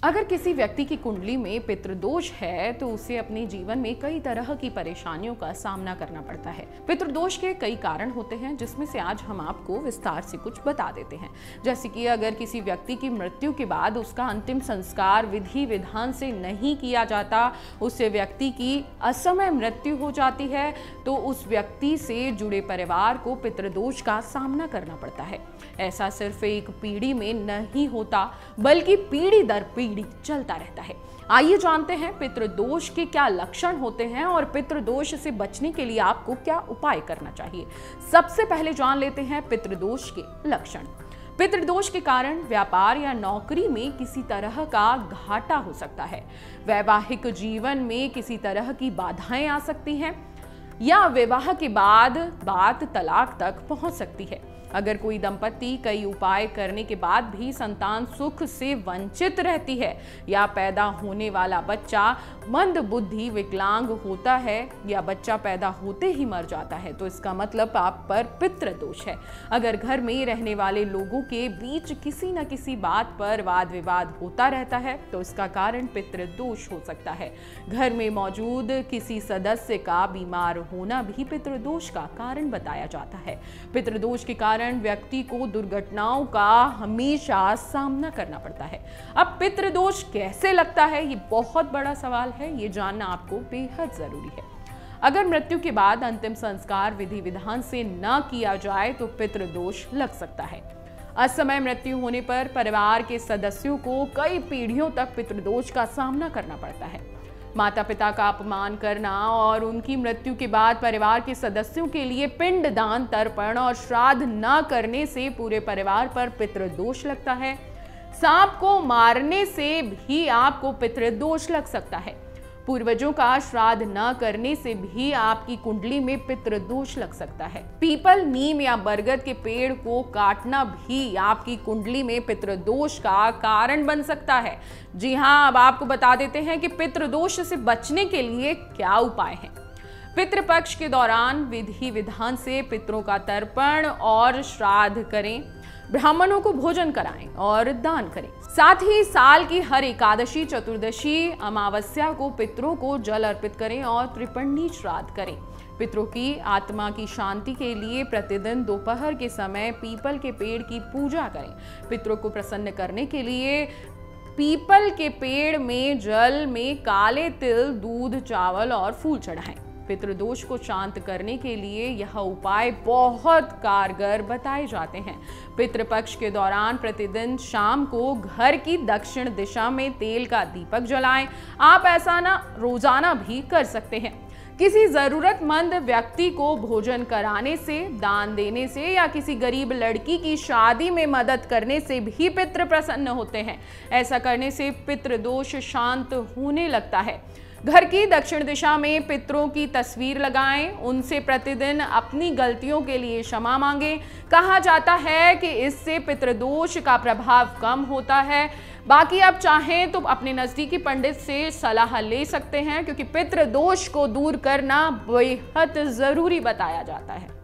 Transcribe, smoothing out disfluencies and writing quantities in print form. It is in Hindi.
अगर किसी व्यक्ति की कुंडली में पितृदोष है तो उसे अपने जीवन में कई तरह की परेशानियों का सामना करना पड़ता है। पितृदोष के कई कारण होते हैं, जिसमें से आज हम आपको विस्तार से कुछ बता देते हैं। जैसे कि अगर किसी व्यक्ति की मृत्यु के बाद उसका अंतिम संस्कार विधि विधान से नहीं किया जाता, उससे व्यक्ति की असमय मृत्यु हो जाती है, तो उस व्यक्ति से जुड़े परिवार को पितृदोष का सामना करना पड़ता है। ऐसा सिर्फ एक पीढ़ी में नहीं होता, बल्कि पीढ़ी दर पीढ़ी चलता रहता है। आइए जानते हैं पितृदोष के क्या लक्षण होते हैं और पितृदोष से बचने के लिए आपको क्या उपाय करना चाहिए। सबसे पहले जान लेते हैं पितृदोष के लक्षण। पितृदोष के कारण व्यापार या नौकरी में किसी तरह का घाटा हो सकता है। वैवाहिक जीवन में किसी तरह की बाधाएं आ सकती हैं या विवाह के बाद बात तलाक तक पहुंच सकती है। अगर कोई दंपति कई उपाय करने के बाद भी संतान सुख से वंचित रहती है या पैदा होने वाला बच्चा मंद बुद्धि विकलांग होता है या बच्चा पैदा होते ही मर जाता है, तो इसका मतलब आप पर पितृदोष है। अगर घर में रहने वाले लोगों के बीच किसी न किसी बात पर वाद विवाद होता रहता है, तो इसका कारण पितृदोष हो सकता है। घर में मौजूद किसी सदस्य का बीमार होना भी पितृदोष का कारण बताया जाता है। पितृदोष के कारण व्यक्ति को दुर्घटनाओं का हमेशा सामना करना पड़ता है। अब पितृदोष कैसे लगता है, ये बहुत बड़ा सवाल है। ये जानना आपको बेहद जरूरी है। अगर मृत्यु के बाद अंतिम संस्कार विधि विधान से न किया जाए तो पितृदोष लग सकता है। असमय मृत्यु होने पर परिवार के सदस्यों को कई पीढ़ियों तक पितृदोष का सामना करना पड़ता है। माता पिता का अपमान करना और उनकी मृत्यु के बाद परिवार के सदस्यों के लिए पिंडदान, तर्पण और श्राद्ध न करने से पूरे परिवार पर पितृदोष लगता है। सांप को मारने से भी आपको पितृदोष लग सकता है। पूर्वजों का श्राद्ध न करने से भी आपकी कुंडली में पितृदोष लग सकता है। पीपल, नीम या बरगद के पेड़ को काटना भी आपकी कुंडली में पितृदोष का कारण बन सकता है। जी हाँ, अब आपको बता देते हैं कि पितृदोष से बचने के लिए क्या उपाय हैं। पितृपक्ष के दौरान विधि विधान से पितरों का तर्पण और श्राद्ध करें, ब्राह्मणों को भोजन कराएं और दान करें। साथ ही साल की हर एकादशी, चतुर्दशी, अमावस्या को पितरों को जल अर्पित करें और त्रिपंडी श्राद्ध करें। पितरों की आत्मा की शांति के लिए प्रतिदिन दोपहर के समय पीपल के पेड़ की पूजा करें। पितरों को प्रसन्न करने के लिए पीपल के पेड़ में जल में काले तिल, दूध, चावल और फूल चढ़ाएं। पितृदोष को शांत करने के लिए यह उपाय बहुत कारगर बताए जाते हैं। पितृपक्ष के दौरान प्रतिदिन शाम को घर की दक्षिण दिशा में तेल का दीपक जलाएं। आप ऐसा रोजाना भी कर सकते हैं। किसी जरूरतमंद व्यक्ति को भोजन कराने से, दान देने से या किसी गरीब लड़की की शादी में मदद करने से भी पितृ प्रसन्न होते हैं। ऐसा करने से पितृदोष शांत होने लगता है। घर की दक्षिण दिशा में पितरों की तस्वीर लगाएं, उनसे प्रतिदिन अपनी गलतियों के लिए क्षमा मांगें। कहा जाता है कि इससे पितृदोष का प्रभाव कम होता है। बाकी आप चाहें तो अपने नजदीकी पंडित से सलाह ले सकते हैं, क्योंकि पितृदोष को दूर करना बेहद जरूरी बताया जाता है।